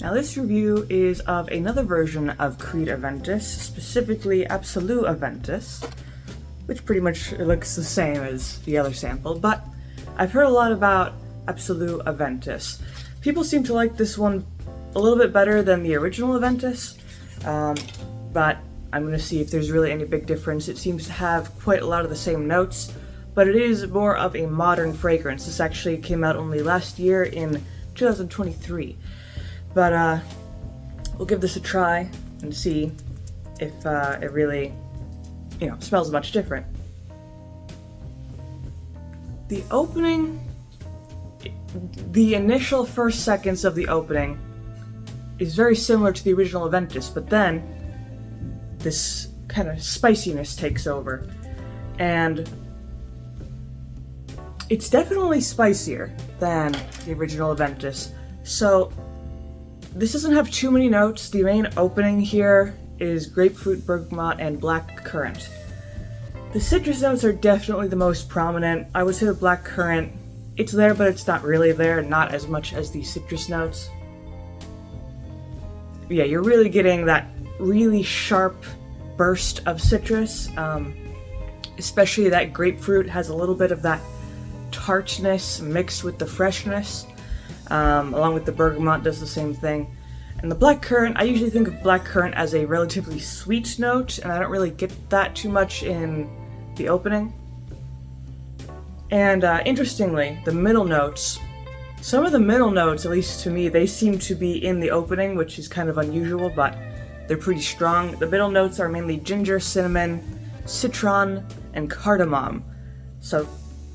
Now this review is of another version of Creed Aventus, specifically Absolu Aventus, which pretty much looks the same as the other sample, but I've heard a lot about Absolu Aventus. People seem to like this one a little bit better than the original Aventus, but I'm going to see if there's really any big difference. It seems to have quite a lot of the same notes, but it is more of a modern fragrance. This actually came out only last year in 2023. But we'll give this a try and see if it really, smells much different. The opening, the initial first seconds of the opening is very similar to the original Aventus, but then this kind of spiciness takes over, and it's definitely spicier than the original Aventus. So this doesn't have too many notes. The main opening here is grapefruit, bergamot, and black currant. The citrus notes are definitely the most prominent. I would say the black currant, it's there, but it's not really there, not as much as the citrus notes. Yeah, you're really getting that really sharp burst of citrus, especially that grapefruit has a little bit of that tartness mixed with the freshness, along with the bergamot does the same thing. And the black currant, I usually think of black currant as a relatively sweet note, and I don't really get that too much in the opening. And interestingly, the middle notes, some of the middle notes, at least to me, they seem to be in the opening, which is kind of unusual, but they're pretty strong. The middle notes are mainly ginger, cinnamon, citron, and cardamom. So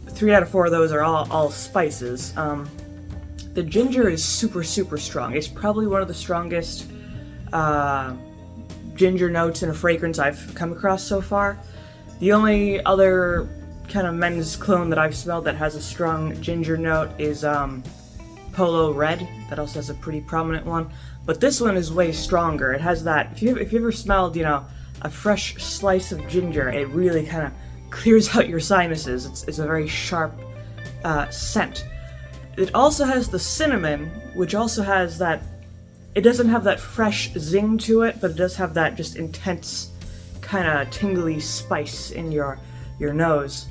3 out of 4 of those are all spices. The ginger is super strong. It's probably one of the strongest ginger notes in a fragrance I've come across so far. The only other kind of men's cologne that I've smelled that has a strong ginger note is Polo Red. That also has a pretty prominent one. But this one is way stronger. It has that, if you ever smelled, a fresh slice of ginger, it really kind of clears out your sinuses. It's a very sharp scent. It also has the cinnamon, which also has that, it doesn't have that fresh zing to it, but it does have that just intense kind of tingly spice in your nose.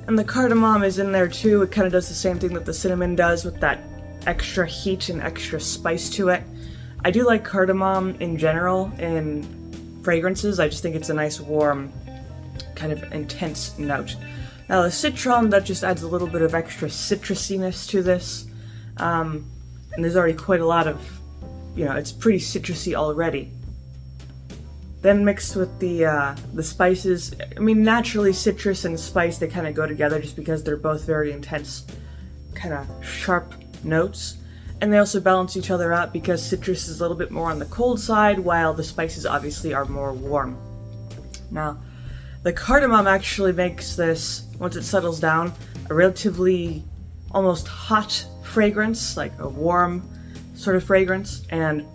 And the cardamom is in there too. It kind of does the same thing that the cinnamon does with that extra heat and extra spice to it. I do like cardamom in general in fragrances. I just think it's a nice warm kind of intense note. Now the citron, that just adds a little bit of extra citrusiness to this, and there's already quite a lot of, it's pretty citrusy already. Then mixed with the spices, I mean, naturally citrus and spice, they kind of go together just because they're both very intense, kind of sharp notes. And they also balance each other out because citrus is a little bit more on the cold side, while the spices obviously are more warm. Now, the cardamom actually makes this, once it settles down, a relatively almost hot fragrance, like a warm sort of fragrance. And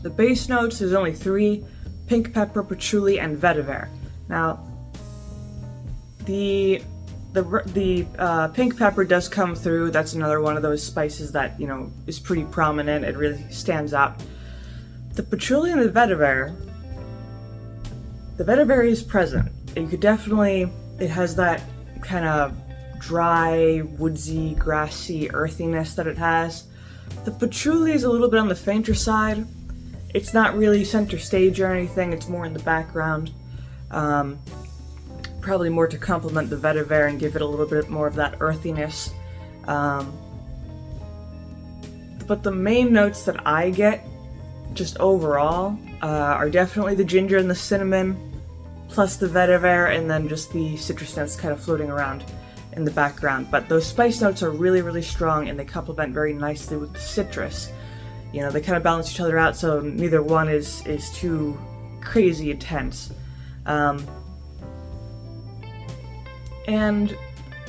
the base notes, there's only 3, pink pepper, patchouli, and vetiver. Now, the pink pepper does come through. That's another one of those spices that, is pretty prominent. It really stands out. The patchouli and the vetiver is present. You could definitely, it has that kind of dry, woodsy, grassy earthiness that it has. The patchouli is a little bit on the fainter side. It's not really center stage or anything, it's more in the background. Probably more to complement the vetiver and give it a little bit more of that earthiness. But the main notes that I get, just overall, are definitely the ginger and the cinnamon, plus the vetiver, and then just the citrus notes kind of floating around in the background. But those spice notes are really strong, and they complement very nicely with the citrus. They kind of balance each other out, so neither one is too crazy intense. And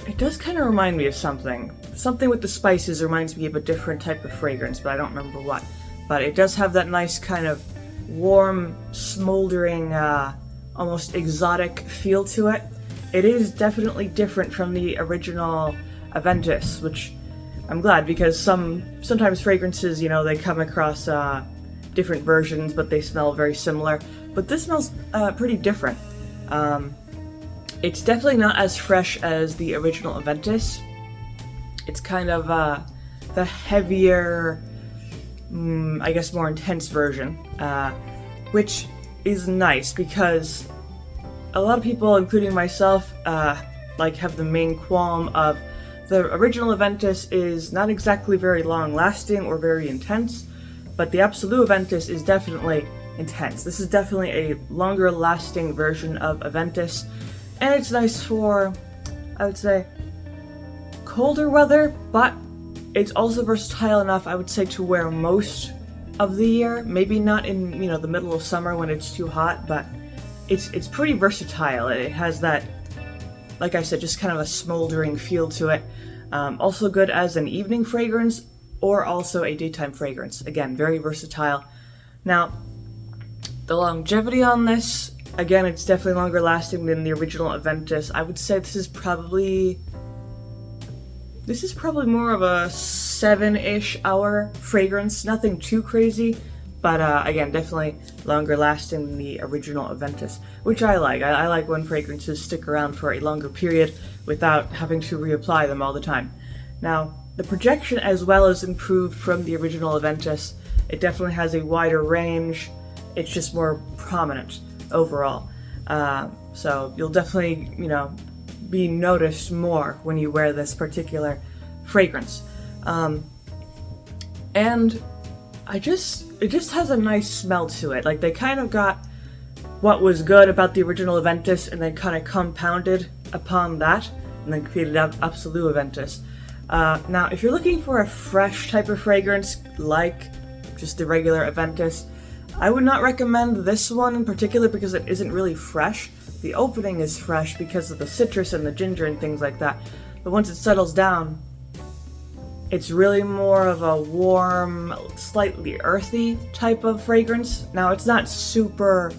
it does kind of remind me of something. Something with the spices reminds me of a different type of fragrance, but I don't remember what. But it does have that nice kind of warm, smoldering, almost exotic feel to it. It is definitely different from the original Aventus, which I'm glad, because sometimes fragrances, you know, they come across different versions, but they smell very similar. But this smells pretty different. It's definitely not as fresh as the original Aventus. It's kind of the heavier, I guess more intense version, which is nice because a lot of people, including myself, like have the main qualm of the original Aventus is not exactly very long lasting or very intense, but the Absolu Aventus is definitely intense. This is definitely a longer lasting version of Aventus, and it's nice for, I would say, colder weather, but it's also versatile enough, I would say, to wear most of the year. Maybe not in, you know, the middle of summer when it's too hot, but it's pretty versatile. It has that, like I said, just kind of a smoldering feel to it. Also good as an evening fragrance or also a daytime fragrance. Again, very versatile. Now, the longevity on this, again, it's definitely longer lasting than the original Aventus. I would say this is probably more of a 7-ish hour fragrance. Nothing too crazy, but again, definitely longer lasting than the original Aventus, which I like. I like when fragrances stick around for a longer period without having to reapply them all the time. Now, the projection as well is improved from the original Aventus. It definitely has a wider range. It's just more prominent overall. So you'll definitely, you know, be noticed more when you wear this particular fragrance. And it just has a nice smell to it. Like, they kind of got what was good about the original Aventus and then kind of compounded upon that and then created Absolu Aventus. Now, if you're looking for a fresh type of fragrance like just the regular Aventus, I would not recommend this one in particular because it isn't really fresh. The opening is fresh because of the citrus and the ginger and things like that, but once it settles down, it's really more of a warm, slightly earthy type of fragrance. Now, it's not super,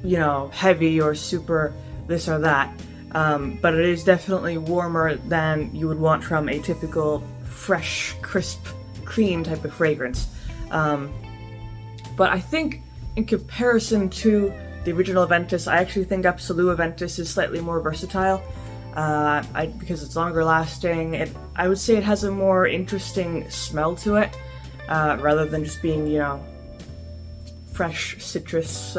you know, heavy or super this or that, but it is definitely warmer than you would want from a typical fresh, crisp, clean type of fragrance. But I think in comparison to the original Aventus, I actually think Absolu Aventus is slightly more versatile. Because it's longer lasting. I would say it has a more interesting smell to it, rather than just being, you know, fresh citrus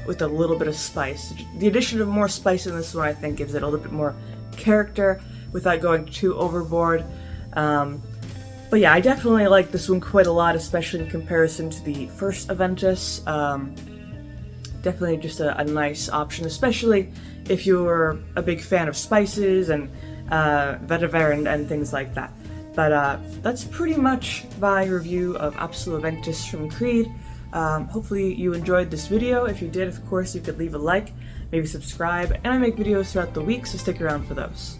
with a little bit of spice. The addition of more spice in this one, I think, gives it a little bit more character without going too overboard. But yeah, I definitely like this one quite a lot, especially in comparison to the first Aventus. Definitely just a nice option, especially if you're a big fan of spices and vetiver and things like that. But that's pretty much my review of Absolu Aventus from Creed. Hopefully you enjoyed this video. If you did, of course, you could leave a like, maybe subscribe, and I make videos throughout the week, so stick around for those.